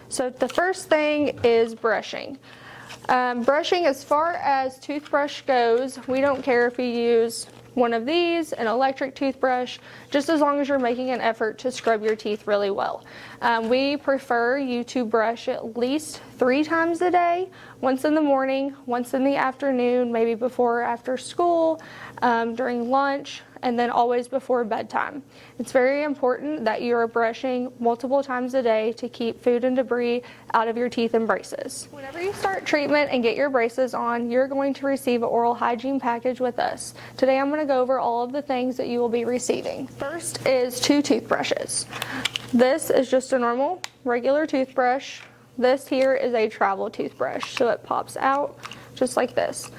So the first thing is brushing. Brushing, as far as toothbrush goes, we don't care if you use one of these, an electric toothbrush, just as long as you're making an effort to scrub your teeth really well. We prefer you to brush at least 3 times a day, once in the morning, once in the afternoon, maybe before or after school, during lunch, and then always before bedtime. It's very important that you are brushing multiple times a day to keep food and debris out of your teeth and braces. Whenever you start treatment and get your braces on, you're going to receive an oral hygiene package with us. Today I'm going to go over all of the things that you will be receiving. First is 2 toothbrushes. This is just a normal, regular toothbrush. This here is a travel toothbrush, so it pops out just like this.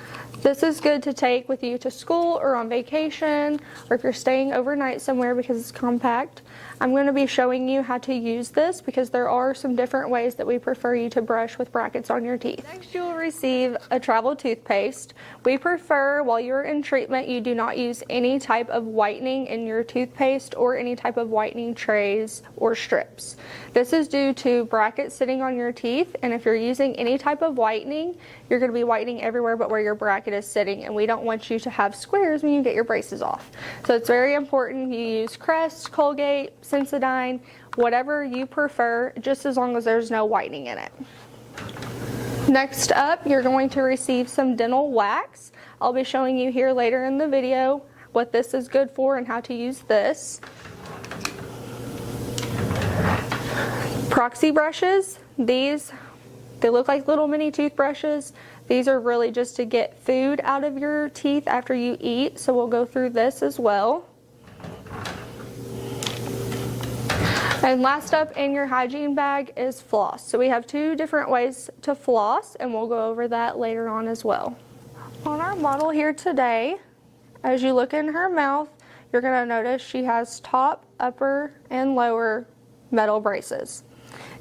This is good to take with you to school or on vacation, or if you're staying overnight somewhere because it's compact. I'm going to be showing you how to use this because there are some different ways that we prefer you to brush with brackets on your teeth. Next, you will receive a travel toothpaste. We prefer, while you're in treatment, you do not use any type of whitening in your toothpaste or any type of whitening trays or strips. This is due to brackets sitting on your teeth, and if you're using any type of whitening, you're going to be whitening everywhere but where your bracket is sitting, and we don't want you to have squares when you get your braces off. So it's very important you use Crest, Colgate, Sensodyne, whatever you prefer, just as long as there's no whitening in it. Next up, you're going to receive some dental wax. I'll be showing you here later in the video what this is good for and how to use this. Proxy brushes. They look like little mini toothbrushes. These are really just to get food out of your teeth after you eat, so we'll go through this as well. And last up in your hygiene bag is floss. So we have 2 different ways to floss, and we'll go over that later on as well. On our model here today, as you look in her mouth, you're going to notice she has top, upper, and lower metal braces.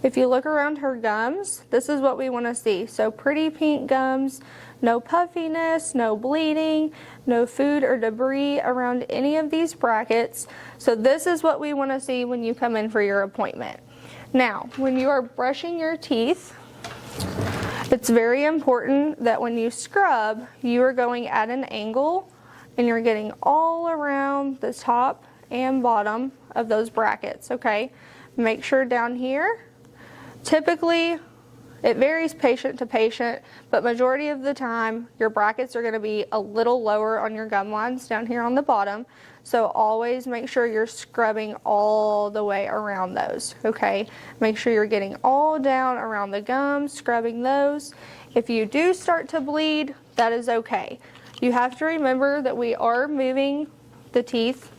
If you look around her gums, this is what we want to see. So pretty pink gums, no puffiness, no bleeding, no food or debris around any of these brackets. So this is what we want to see when you come in for your appointment. Now, when you are brushing your teeth, it's very important that when you scrub, you are going at an angle and you're getting all around the top and bottom of those brackets, okay? Make sure down here, typically, it varies patient to patient, but majority of the time, your brackets are going to be a little lower on your gum lines down here on the bottom. So always make sure you're scrubbing all the way around those, okay? Make sure you're getting all down around the gums, scrubbing those. If you do start to bleed, that is okay. You have to remember that we are moving the teeth,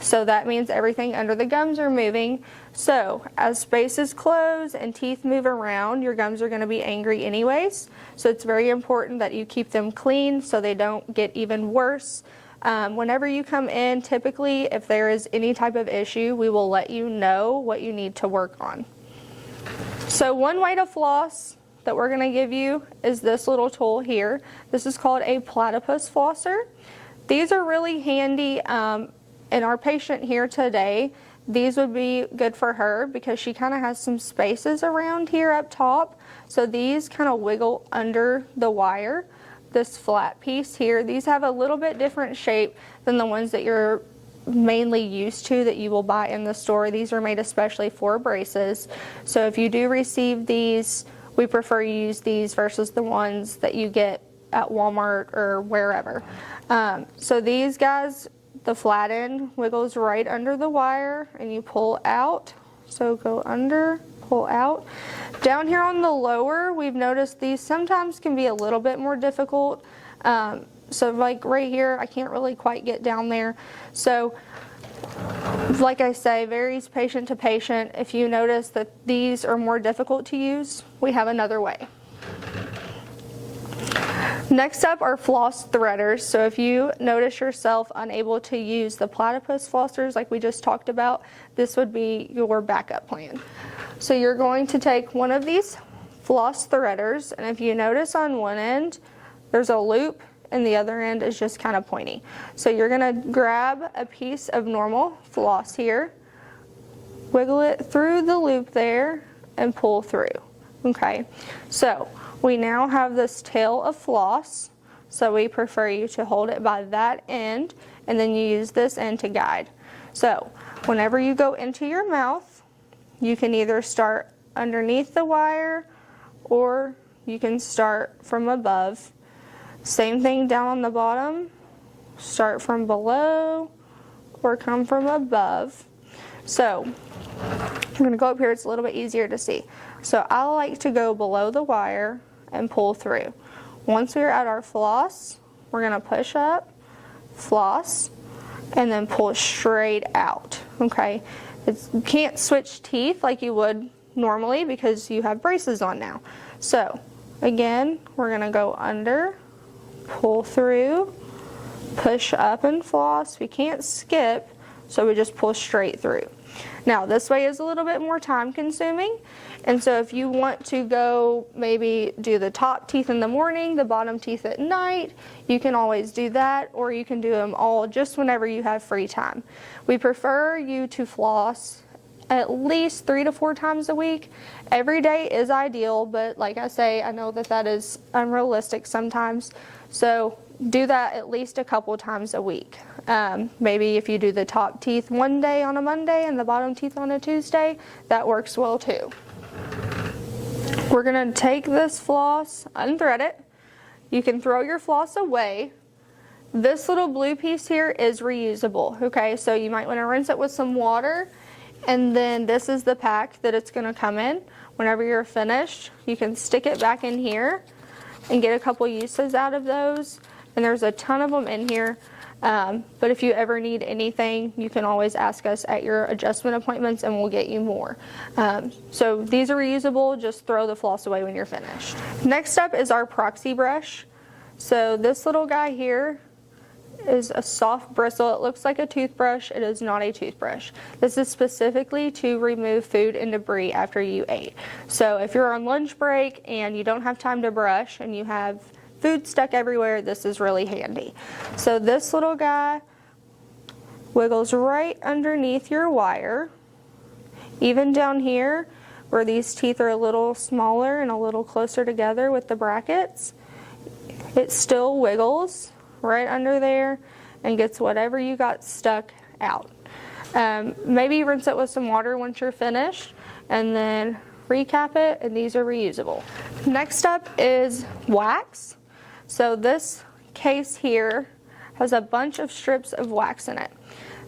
so that means everything under the gums are moving. So as spaces close and teeth move around, your gums are going to be angry anyways. So it's very important that you keep them clean so they don't get even worse. Whenever you come in, typically if there is any type of issue, we will let you know what you need to work on. So one way to floss that we're going to give you is this little tool here. This is called a platypus flosser. These are really handy. In our patient here today, these would be good for her because she kind of has some spaces around here up top. So these kind of wiggle under the wire. This flat piece here, these have a little bit different shape than the ones that you're mainly used to that you will buy in the store. These are made especially for braces. So if you do receive these, we prefer you use these versus the ones that you get at Walmart or wherever. So these guys, the flat end wiggles right under the wire and you pull out. So go under, pull out. Down here on the lower, we've noticed these sometimes can be a little bit more difficult. So like right here, I can't really quite get down there. So like I say, varies patient to patient. If you notice that these are more difficult to use, we have another way. Next up are floss threaders. So if you notice yourself unable to use the platypus flossers like we just talked about, this would be your backup plan. So you're going to take one of these floss threaders, and if you notice on one end, there's a loop and the other end is just kind of pointy. So you're gonna grab a piece of normal floss here, wiggle it through the loop there, and pull through. Okay, so we now have this tail of floss, so we prefer you to hold it by that end, and then you use this end to guide. So whenever you go into your mouth, you can either start underneath the wire or you can start from above. Same thing down on the bottom, start from below or come from above. So I'm going to go up here, it's a little bit easier to see. So I like to go below the wire and pull through. Once we're at our floss, we're going to push up, floss, and then pull straight out. Okay, you can't switch teeth like you would normally because you have braces on now. So again, we're going to go under, pull through, push up and floss. We can't skip, so we just pull straight through. Now this way is a little bit more time consuming, and so if you want to go maybe do the top teeth in the morning, the bottom teeth at night, you can always do that, or you can do them all just whenever you have free time. We prefer you to floss at least 3 to 4 times a week. Every day is ideal, but like I say, I know that that is unrealistic sometimes, so do that at least a couple times a week. Maybe if you do the top teeth one day on a Monday and the bottom teeth on a Tuesday, that works well too. We're going to take this floss, unthread it. You can throw your floss away. This little blue piece here is reusable, okay? So you might want to rinse it with some water, and then this is the pack that it's going to come in. Whenever you're finished, you can stick it back in here and get a couple uses out of those. And there's a ton of them in here, but if you ever need anything, you can always ask us at your adjustment appointments and we'll get you more. So these are reusable, just throw the floss away when you're finished. Next up is our Proxy brush. So this little guy here is a soft bristle. It looks like a toothbrush. It is not a toothbrush. This is specifically to remove food and debris after you ate. So if you're on lunch break and you don't have time to brush and you have food stuck everywhere, this is really handy. So this little guy wiggles right underneath your wire. Even down here where these teeth are a little smaller and a little closer together with the brackets, it still wiggles right under there and gets whatever you got stuck out. Maybe rinse it with some water once you're finished and then recap it, and these are reusable. Next up is wax. So this case here has a bunch of strips of wax in it.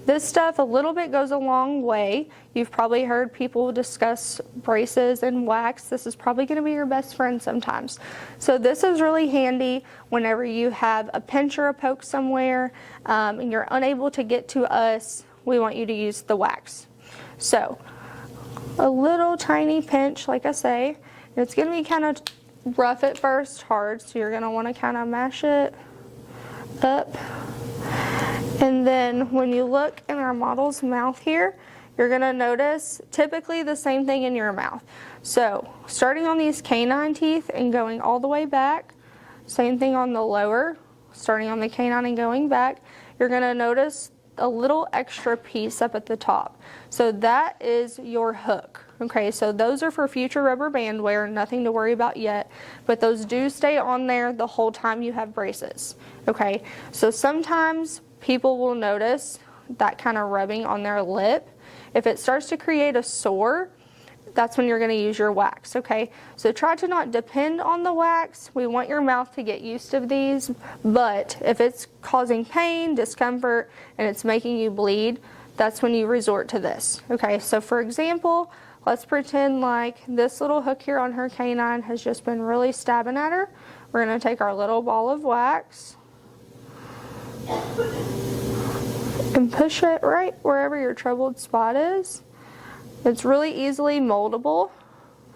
This stuff, a little bit goes a long way. You've probably heard people discuss braces and wax. This is probably going to be your best friend sometimes. So this is really handy whenever you have a pinch or a poke somewhere and you're unable to get to us. We want you to use the wax. So a little tiny pinch, like I say, and it's going to be kind of rough at first, hard, so you're going to want to kind of mash it up. And then when you look in our model's mouth here, you're going to notice typically the same thing in your mouth. So starting on these canine teeth and going all the way back, same thing on the lower, starting on the canine and going back, you're going to notice a little extra piece up at the top. So that is your hook. Okay, so those are for future rubber band wear, nothing to worry about yet, but those do stay on there the whole time you have braces. Okay, so sometimes people will notice that kind of rubbing on their lip. If it starts to create a sore, that's when you're going to use your wax. Okay, so try to not depend on the wax. We want your mouth to get used to these, but if it's causing pain, discomfort, and it's making you bleed, that's when you resort to this. Okay, so for example, let's pretend like this little hook here on her canine has just been really stabbing at her. We're going to take our little ball of wax and push it right wherever your troubled spot is. It's really easily moldable,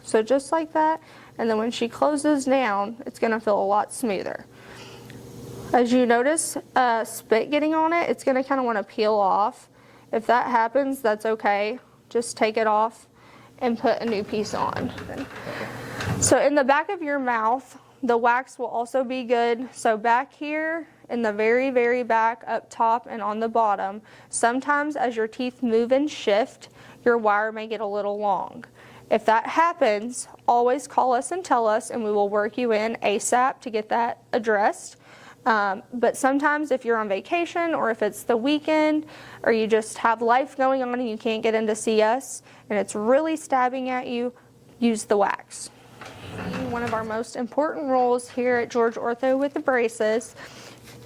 so just like that, and then when she closes down, it's going to feel a lot smoother. As you notice spit getting on it, it's going to kind of want to peel off. If that happens, that's okay. Just take it off and put a new piece on. So in the back of your mouth, the wax will also be good. So back here in the very, very back, up top and on the bottom, sometimes as your teeth move and shift, your wire may get a little long. If that happens, always call us and tell us, and we will work you in ASAP to get that addressed. But sometimes if you're on vacation, or if it's the weekend, or you just have life going on and you can't get in to see us and it's really stabbing at you, use the wax. One of our most important rules here at George Ortho with the braces,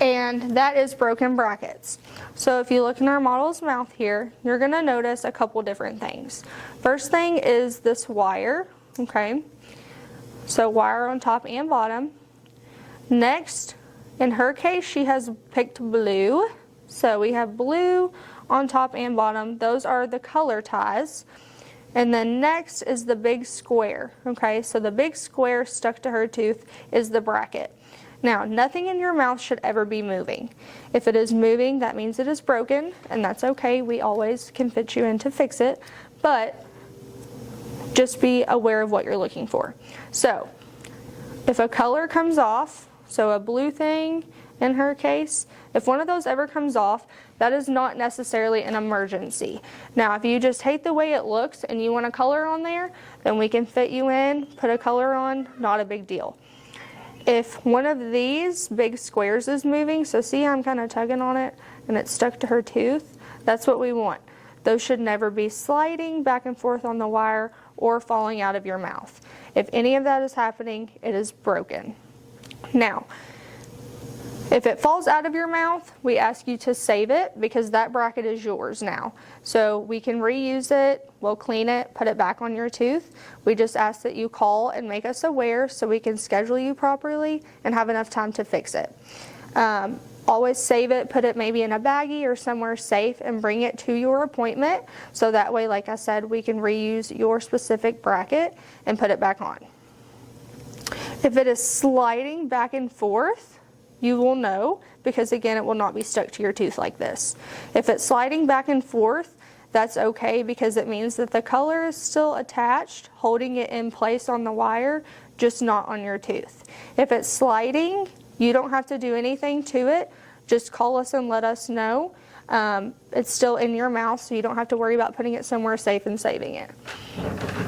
and that is broken brackets. So if you look in our model's mouth here, you're going to notice a couple different things. First thing is this wire, okay? So wire on top and bottom. Next, in her case, she has picked blue. So we have blue on top and bottom. Those are the color ties. And then next is the big square, okay? So the big square stuck to her tooth is the bracket. Now, nothing in your mouth should ever be moving. If it is moving, that means it is broken, and that's okay. We always can fit you in to fix it, but just be aware of what you're looking for. So, if a color comes off, so a blue thing in her case, if one of those ever comes off, that is not necessarily an emergency. Now, if you just hate the way it looks and you want a color on there, then we can fit you in, put a color on, not a big deal. If one of these big squares is moving, so see how I'm kind of tugging on it and it's stuck to her tooth, that's what we want. Those should never be sliding back and forth on the wire or falling out of your mouth. If any of that is happening, it is broken. Now, if it falls out of your mouth, we ask you to save it because that bracket is yours now. So we can reuse it, we'll clean it, put it back on your tooth. We just ask that you call and make us aware so we can schedule you properly and have enough time to fix it. Always save it, put it maybe in a baggie or somewhere safe and bring it to your appointment. So that way, like I said, we can reuse your specific bracket and put it back on. If it is sliding back and forth, you will know because again, it will not be stuck to your tooth like this. If it's sliding back and forth, that's okay because it means that the color is still attached, holding it in place on the wire, just not on your tooth. If it's sliding, you don't have to do anything to it. Just call us and let us know. It's still in your mouth, so you don't have to worry about putting it somewhere safe and saving it.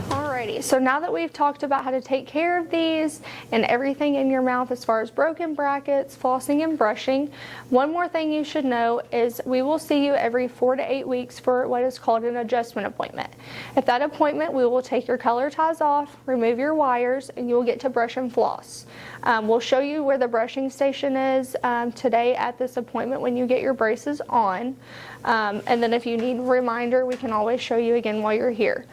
Alrighty, so now that we've talked about how to take care of these and everything in your mouth as far as broken brackets, flossing, and brushing, one more thing you should know is we will see you every 4 to 8 weeks for what is called an adjustment appointment. At that appointment, we will take your color ties off, remove your wires, and you will get to brush and floss. We'll show you where the brushing station is today at this appointment when you get your braces on. And then if you need a reminder, we can always show you again while you're here.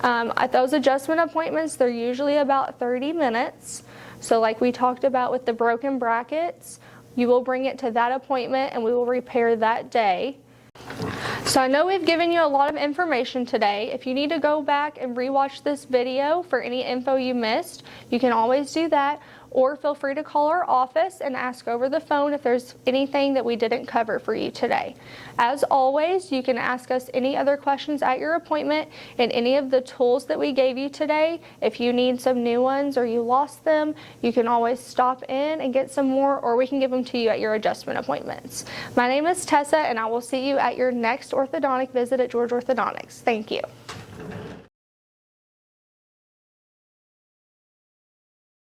At those adjustment appointments, they're usually about 30 minutes. So like we talked about with the broken brackets, you will bring it to that appointment and we will repair that day. So I know we've given you a lot of information today. If you need to go back and rewatch this video for any info you missed, you can always do that. Or feel free to call our office and ask over the phone if there's anything that we didn't cover for you today. As always, you can ask us any other questions at your appointment, and any of the tools that we gave you today, if you need some new ones or you lost them, you can always stop in and get some more, or we can give them to you at your adjustment appointments. My name is Tessa, and I will see you at your next orthodontic visit at George Orthodontics. Thank you.